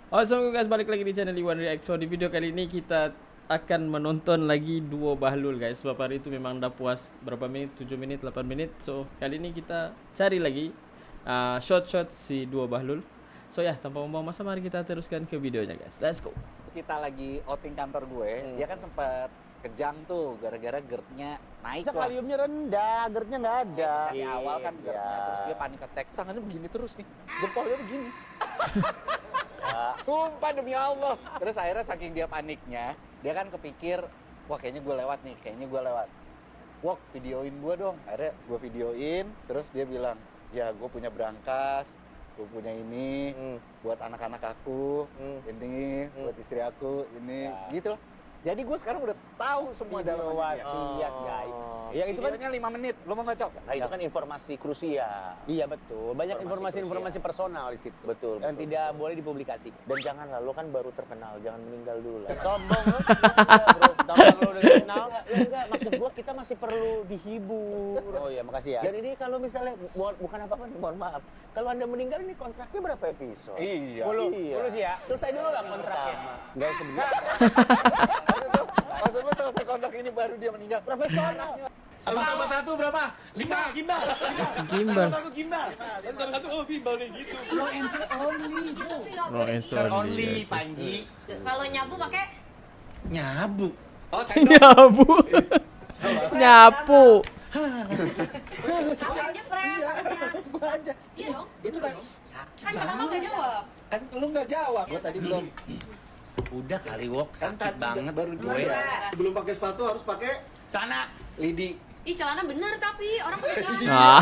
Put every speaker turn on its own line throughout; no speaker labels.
Assalamualaikum guys, balik lagi di channel Iwan React. So di video kali ini kita akan menonton lagi duo Bahlul guys. Sebab hari itu memang udah puas berapa menit, 7 menit, 8 menit. So kali ini kita cari lagi shot-shot si duo Bahlul. So ya, tanpa membuang masa mari kita teruskan ke videonya guys. Let's go.
Kita lagi outing kantor gue, dia kan sempat kejang tuh gara-gara GERD-nya naik lah.
Kaliumnya rendah, GERD-nya nggak ada.
Dari awal kan GERD-nya, terus dia panik attack. Tangannya begini terus nih, jempolnya begini. Sumpah demi Allah. Terus akhirnya saking dia paniknya, dia kan kepikir, wah kayaknya gue lewat nih, Wok, videoin gue dong. Akhirnya gue videoin, terus dia bilang, ya gue punya brankas, gue punya ini, buat anak-anak aku, ini, buat istri aku, ini, gitu loh. Jadi gue sekarang udah tahu semua dalam
Wasiat guys. Ya itu kan
videonya 5 menit, lo mau ngecok?
Nah itu kan informasi krusial.
iya betul. Banyak informasi-informasi personal di situ.
Betul.
Yang tidak boleh dipublikasi.
Dan janganlah, lo kan baru terkenal, jangan meninggal dulu lah.
Sombong lo. Bro, tahu lo udah kenal.
Enggak, maksud gua kita masih perlu dihibur.
Oh iya, makasih ya.
Dan ini kalau misalnya, bukan apa-apa, mohon maaf. Kalau Anda meninggal ini kontraknya berapa episode?
Iya.
Puluh sih ya.
Selesai dulu lah kontraknya.
Enggak sebenarnya.
Maksud lo selesai kontrak ini baru dia meninggal?
Profesional.
Sama satu berapa? 5.
Gimbal.
No answer only, bro.
No answer only.
Panji.
Kalau nyabu pakai
Nyabu. Oh,
Nyabu. Nyapu.
sama aja prank.
Gua aja.
Iya dong.
Itu kan
Kan pertama nggak jawab.
kan lu nggak jawab. Gua tadi belum.
Udah kali Wok,
Kan
sakit
tadi
banget
baru
gue.
dia.
Sebelum pakai sepatu harus pakai
Sana.
lidi.
Ih celana bener tapi orang pakai celana.
Ah.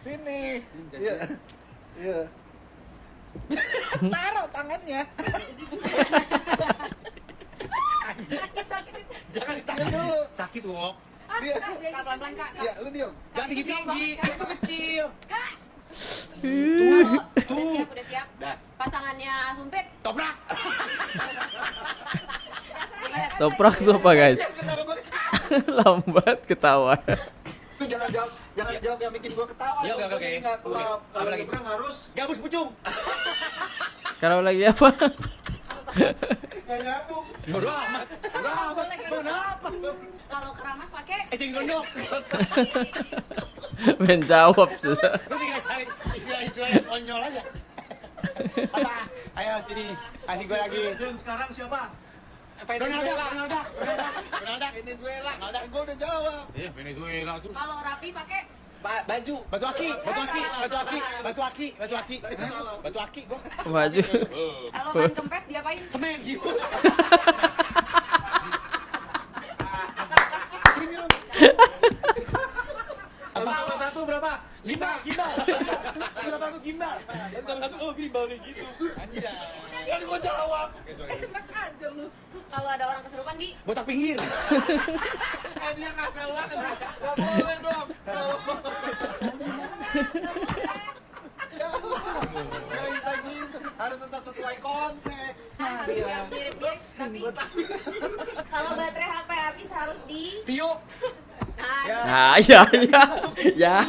Sini. Iya. Iya. Taruh tangannya.
Sakit.
Jangan
Diam
ditahan
dulu.
Sakit Wok.
Dia.
Kak pelan-pelan kak.
Iya, lu diam.
Jangan tinggi-tinggi, itu kecil.
Kak.
Tuh.
Udah siap.
Dah.
Pasangannya Sumpit.
Toprak.
Toprak tuh apa guys? Lambat ketawa.
Lu jangan jawab yang bikin gua ketawa.
Iya,
dong.
oke.
Jadi nggak keluar.
Apa
Kalau
lagi?
nyebrang harus
Gabus pucung.
Kalau lagi apa?
nggak nyambung.
Bodoh amat. Kenapa?
Kalau keramas pakai
Ecing gondok.
Menjawab susah.
Lu tinggal cari istilah-istilah yang konyol aja. Apa? Ayo sini. Kasih gue lagi.
Dan sekarang siapa?
Ronaldo.
Venezuela.
Ronaldo.
Gua udah jawab.
Iya, Venezuela tuh.
kalau rapi pakai
Baju.
Batu aki gua.
Maju.
kalau ban kempes diapain?
Semen.
Sama satu berapa?
5. Gimbal kayak gitu. Anjay.
Kan gua jawab.
Oke, sorry.
Enak aja lu.
Kalau ada orang kesurupan di
Botak pinggir.
Dia ngasal banget. Gak boleh dong. Gak bisa gitu. Harus tetap sesuai konteks. Iya.
mirip-mirip tapi
Kalau baterai HP habis harus di
Tiup.
Nah, ya.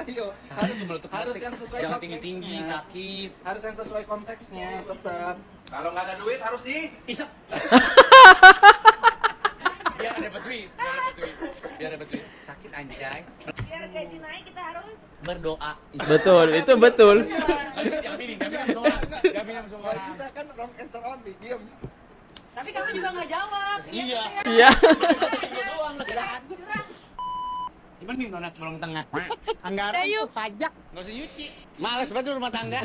Ayo. Harus yang sesuai
Jangan
konteksnya.
tinggi-tinggi, sakit.
Harus yang sesuai konteksnya tetap.
Kalau nggak ada duit harus di
Isep. Biar dapat duit. Sakit anjay.
biar gaji naik kita harus
Berdoa.
Betul, itu betul.
Yang pilih semua.
Gak bisa kan wrong answer only. Diam.
tapi kamu juga nggak jawab.
Iya.
Iya.
Doang lah silakan.
Curang.
Cuman nih nona bolong tengah. Anggaran tuh pajak. Enggak usah nyuci. Males banget rumah tangga.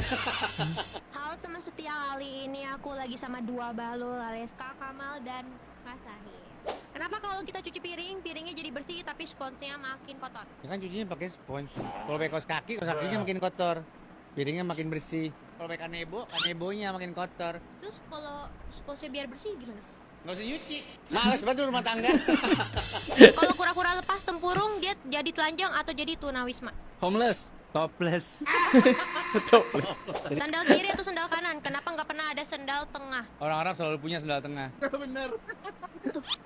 Halo teman setia, kali ini aku lagi sama dua Bahlul alias Kak Kamal dan Mas Sahid. Kenapa kalau kita cuci piring, piringnya jadi bersih tapi sponsnya makin kotor?
Ya kan cucinya pakai spons. Kalau pakai kaos kakinya makin kotor. Piringnya makin bersih. Kalau pakai kanebonya makin kotor.
Terus kalau sponsnya biar bersih gimana?
Nggak usah nyuci. Males banget rumah tangga.
Kalau kura-kura lepas tempurung dia jadi telanjang atau jadi tunawisma?
Homeless. Toples.
Toples.
Sandal kiri atau sandal kanan? Kenapa nggak pernah ada sandal tengah?
Orang Arab selalu punya sendal tengah.
Bener.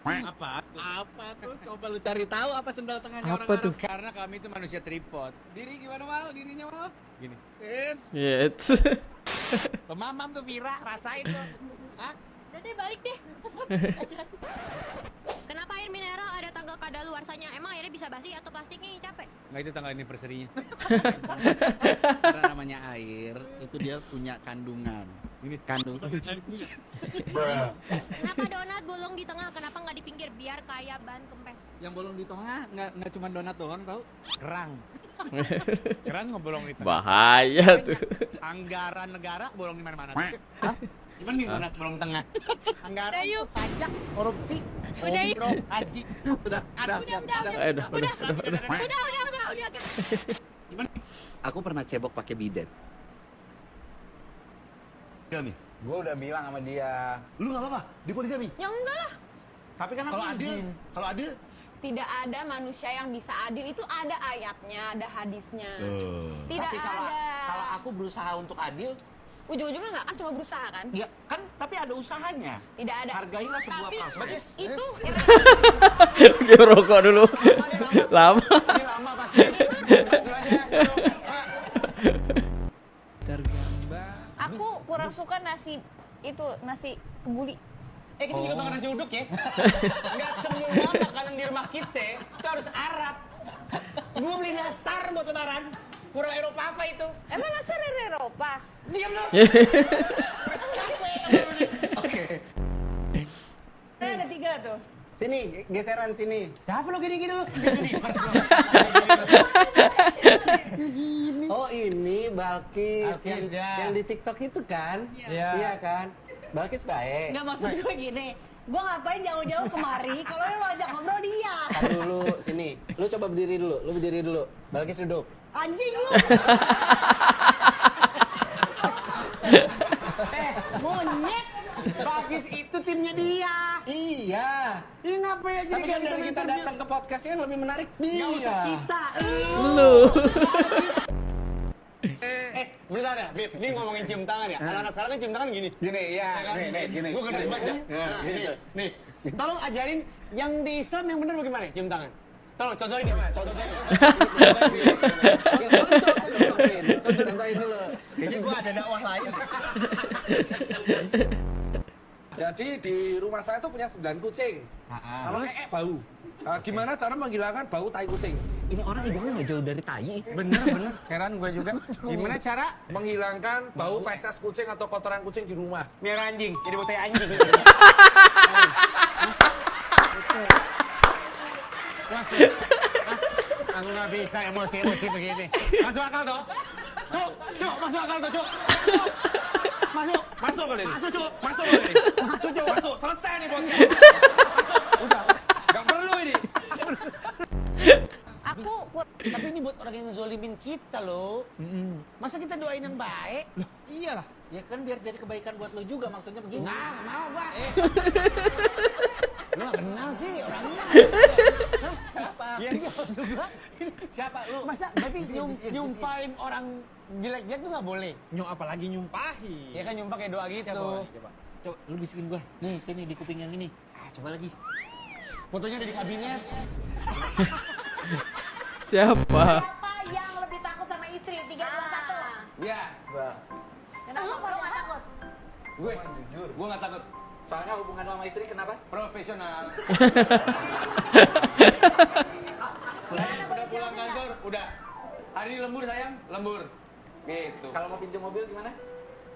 Apa?
Apa tuh? Coba lu cari tahu apa sendal tengahnya orang
Apa
Arab.
tuh?
Karena kami itu manusia tripod.
Diri gimana Mal? Dirinya Mal?
Gini.
Yes.
Pemamam tuh Vira, rasain tuh. Hah?
Nanti balik deh. Kenapa air mineral ada tanggal kadaluarsanya? Emang airnya bisa basi atau plastiknya yang capek?
Nggak, itu tanggal anniversary-nya.
Karena namanya air, itu dia punya kandungan.
Ini
Kandungan.
Kenapa donat bolong di tengah? Kenapa nggak di pinggir biar kayak ban kempes?
Yang bolong di tengah nggak cuma donat doang tau?
kerang. Kerang ngebolong di tengah.
Bahaya tuh.
Anggaran negara bolong di mana-mana.
Cuman di donat bolong tengah.
Anggaran
Udah, yuk.
pajak, korupsi,
Udah, yuk.
umroh, haji.
Udah.
Aku pernah cebok pakai bidet. Jami,
Gue udah bilang sama dia.
lu nggak apa-apa? Dipoligami.
Ya enggak lah.
Tapi kan
Kalau adil,
kalau adil,
Tidak ada manusia yang bisa adil, itu ada ayatnya, ada hadisnya. Tidak
tapi
ada.
kalau aku berusaha untuk adil,
Ujung-ujungnya nggak kan cuma berusaha kan?
ya kan tapi ada usahanya.
Tidak ada.
Hargailah sebuah proses.
Itu
Oke, rokok dulu. Lama.
Ini lama pasti.
aku kurang suka nasi kebuli.
Kita juga makan nasi uduk ya. Nggak semua makanan di rumah kita itu harus Arab. Gue beli nastar buat lebaran. Kurang Eropa apa itu?
Emang nasi dari Eropa?
Diam lo.
Oke.
Ada 3 tuh.
Sini, geseran sini.
Siapa lo gini-gini lo?
Oh, ini Balkis,
Balkis, ya.
yang di TikTok itu kan?
Iya.
Iya kan? Balkis baik.
Nggak, maksud gue gini. Gue ngapain jauh-jauh kemari kalau lo ajak ngobrol dia.
Tar dulu, sini. Lu coba berdiri dulu, lu berdiri dulu. Balkis duduk.
Anjing lu.
Monyet. Bagis itu timnya dia.
Iya.
Ini ngapain aja
Tapi kan dari kita datang ke podcastnya yang lebih menarik dia.
kita.
Lu.
Bentar ya, Bib, ini ngomongin cium tangan ya. Anak-anak sekarang kan cium tangan gini.
Gini, ya.
kan?
Nih, gini.
Gue gede banget ya.
Ya, gitu.
Nih, tolong ajarin yang di Islam yang benar bagaimana cium tangan. Tolong contohin deh.
Contohnya. Contohin dulu.
Kayaknya gue ada dakwah lain.
Jadi di rumah saya tuh punya 9 kucing. Kalau bau. Nah, gimana cara menghilangkan bau tai kucing?
Ini orang hidungnya nggak jauh dari tai.
Bener. Heran gue juga. Gimana cara
Menghilangkan bau feses kucing atau kotoran kucing di rumah.
miara anjing? Jadi botai anjing. Aku nggak bisa emosi begini. Masuk akal toh? Cuk, masuk akal toh, Cuk. Masuk kali ini. Masuk kali ini.
Masuk, selesai nih podcast. Masuk, udah. Gak perlu ini.
Tapi ini buat orang yang ngezolimin kita loh. Masa kita doain yang baik?
Iyalah. Ya kan biar jadi kebaikan buat lu juga, maksudnya begini.
Nah, nggak mau Pak. Lu nggak kenal sih orangnya.
Siapa?
Iya dia maksud gua.
Siapa lu?
Masa berarti nyumpahin orang jelek-jelek tuh nggak boleh?
Apalagi nyumpahin.
Ya kan nyumpah kayak doa gitu.
Coba, lu bisikin gua. Nih, sini di kuping yang ini. Coba lagi.
Fotonya ada di kabinet.
Siapa?
Siapa yang lebih takut sama istri? 3, 2, 1.
Iya.
Kenapa lo nggak takut?
Gue jujur. Gue nggak takut.
Soalnya hubungan lu sama istri kenapa?
Profesional. Udah pulang kantor, udah. Hari ini lembur sayang, lembur. Gitu.
Kalau mau pinjam mobil gimana?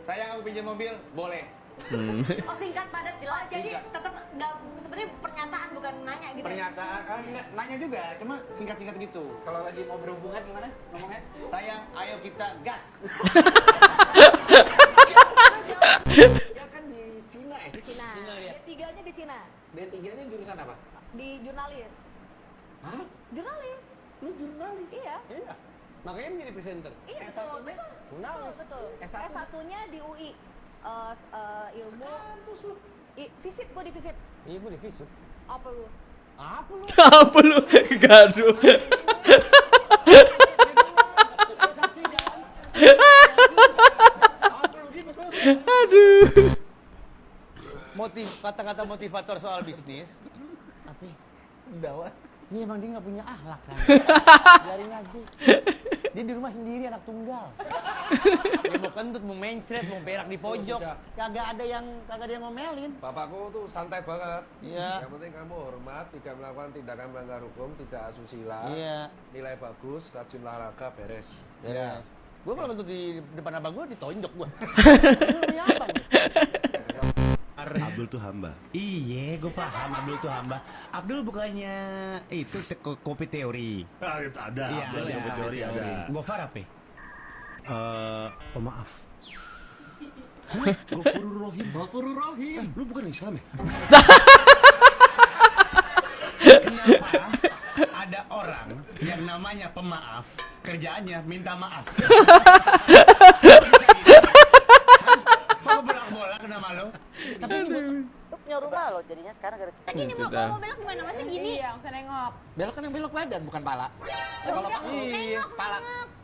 Sayang aku pinjam mobil, boleh.
Oh, singkat padat jelas. Jadi tetap nggak, sebenarnya pernyataan bukan nanya gitu.
Pernyataan, nanya juga, cuma singkat-singkat gitu.
Kalau lagi mau berhubungan gimana ngomongnya?
Sayang, ayo kita gas.
Ya kan di Cina
Di Cina.
Cina, ya.
D3-nya di Cina.
D3-nya jurusan apa?
Di jurnalis.
Hah?
Jurnalis.
Lu jurnalis?
Iya.
Iya. Makanya menjadi presenter.
Iya,
S1-nya?
betul. Betul.
S1?
S1-nya di UI. Ilmu FISIP, gue di FISIP.
Iya, gue divisi.
Apa lu?
Apa lu?
Apa lu? Gaduh. Aduh.
Kata-kata motivator soal bisnis, tapi
Dawa.
iya emang dia nggak punya akhlak kan. Biarin aja. Dia di rumah sendiri anak tunggal. Dia mau kentut, mau mencret, mau berak di pojok, kagak ada yang ngomelin.
Bapakku tuh santai banget.
Iya.
Yang penting kamu hormat, tidak melakukan tindakan melanggar hukum, tidak asusila.
Iya.
Nilai bagus, rajin olahraga, beres.
Iya. Gue kalau kentut di depan abang gue ditonjok gue. Lu punya abang.
Abdul tuh hamba.
Iya, gue paham Abdul tuh hamba. Abdul bukannya itu kopi teori.
Ah, itu ada.
Iya,
Abdul
ada.
yang teori ada.
Gofar apa?
Pemaaf. Ghafurur Rahim. Lu bukan Islam ya?
Kenapa ada orang yang namanya pemaaf, kerjaannya minta maaf? Kok bolak-bolak nama lo?
Tapi ini lu punya rumah lo, jadinya sekarang gara
Gini mau kalau mau belok gimana? Masa gini? Iya, usah nengok.
belok kan yang belok badan bukan pala.
Kalau
Iya,
pala.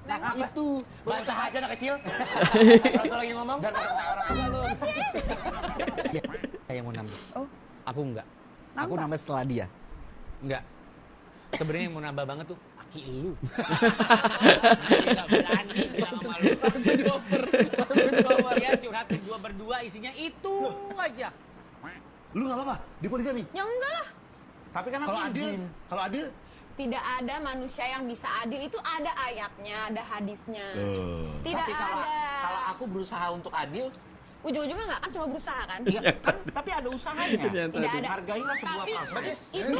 Nengok.
Itu
bantah aja anak kecil. Kalau lagi ngomong.
dan orang tua lo.
Saya mau nambah.
Oh.
Aku enggak.
Aku nambah setelah dia.
Enggak. Sebenarnya yang mau nambah banget tuh aki lu. Enggak berani bilang sama lu.
Langsung dioper.
Dia curhat berdua berdua isinya itu aja.
Lu nggak apa-apa di poligami.
Ya enggak lah.
Tapi kan
Kalau
aku
adil,
izin.
kalau adil.
Tidak ada manusia yang bisa adil, itu ada ayatnya, ada hadisnya. Tidak
Tapi kalau
ada.
aku berusaha untuk adil,
Ujung-ujungnya nggak kan cuma berusaha kan?
iya kan tapi ada usahanya.
Tidak ada.
Hargailah sebuah proses.
Itu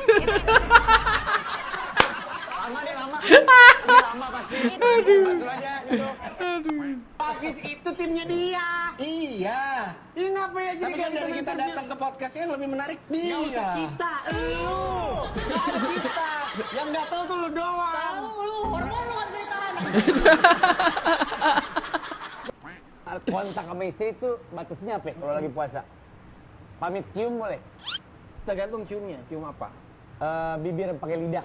Lama deh lama. Dia lama pasti. Bantu aja gitu. Pakis itu timnya dia.
Iya.
Ini ngapain aja
Tapi kan dari kita datang ke podcastnya yang lebih menarik dia.
Nggak usah kita, lu. Nggak ada kita. Yang datang tuh lu doang.
tahu lu, hormon lu kan ceritakan.
Kontak sama istri itu batasnya apa ya kalau lagi puasa? Pamit cium boleh?
Tergantung ciumnya, cium apa?
Bibir pakai lidah.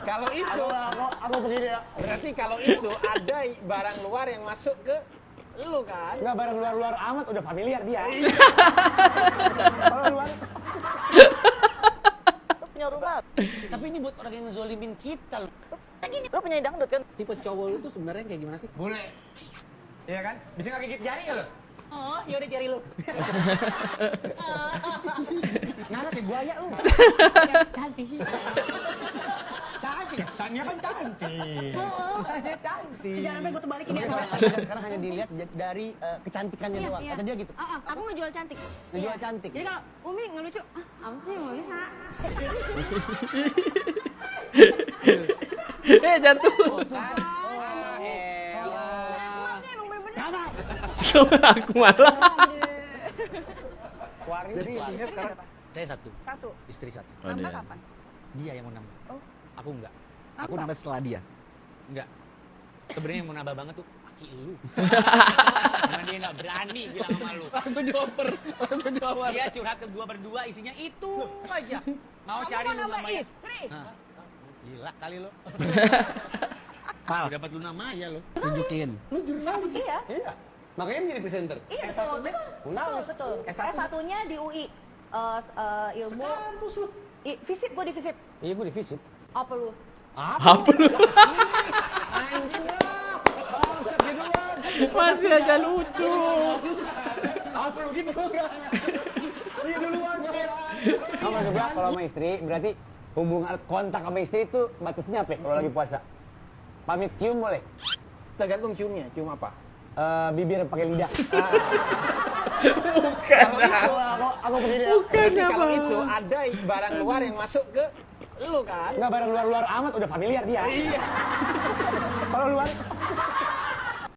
Kalau itu,
Aku begini ya.
berarti kalau itu ada barang luar yang masuk ke lu kan?
Enggak barang luar-luar amat udah familiar dia. Kalau luar.
Lu punya rumah.
Tapi ini buat orang yang ngezolimin kita loh.
Lu punya dangdut kan? Tipe cowok lu tuh sebenarnya kayak gimana sih?
Boleh. Iya kan? Bisa nggak gigit jari ya lo? Oh, yaudah jari lu. Ngarep kayak buaya lu. Cantik. Cantik. Tanya kan cantik. Tanya cantik.
Jangan sampai gue terbalikin ya.
Sekarang hanya dilihat dari kecantikannya
Iya,
doang.
iya.
Kata dia gitu.
Aku ngejual cantik.
Ngejual cantik.
Jadi kalau Umi ngelucu, apa sih nggak bisa.
Jatuh. Aku malah.
Jadi intinya sekarang
Saya satu.
Satu.
Istri satu.
Oh,
Nambah
dia.
kapan?
Dia yang mau nambah.
Oh.
Aku enggak.
aku nambah setelah dia.
Enggak. Sebenarnya yang mau nambah banget tuh aki lu. Karena dia nggak berani bilang sama lu.
Langsung dioper.
Dia curhat ke gua berdua isinya itu aja. Mau cari lu
nambah
namanya.
istri.
Hah? Gila kali lo.
Pal,
Dapat lu namanya lo.
tunjukin.
Iya.
Iya. Makanya menjadi presenter.
Iya, betul.
Enggak, betul.
S1-nya di UI. Ilmu
Kampus lu.
Visip, gue di visip.
Iya, gua di visit.
Apa lu?
Apa lu?
Anjing lah. Bangsat dia duluan.
Masih aja lucu.
Apa lu gitu enggak? Dia duluan sekarang. Kamu juga kalau sama istri berarti hubungan kontak sama istri itu batasnya apa ya kalau lagi puasa? Pamit cium boleh?
Tergantung ciumnya, cium apa?
Bibir pakai lidah.
Bukan.
Aku begini.
Berarti kalau itu ada barang luar yang masuk ke lu kan?
Enggak barang luar-luar amat udah familiar dia. Iya. Kalau luar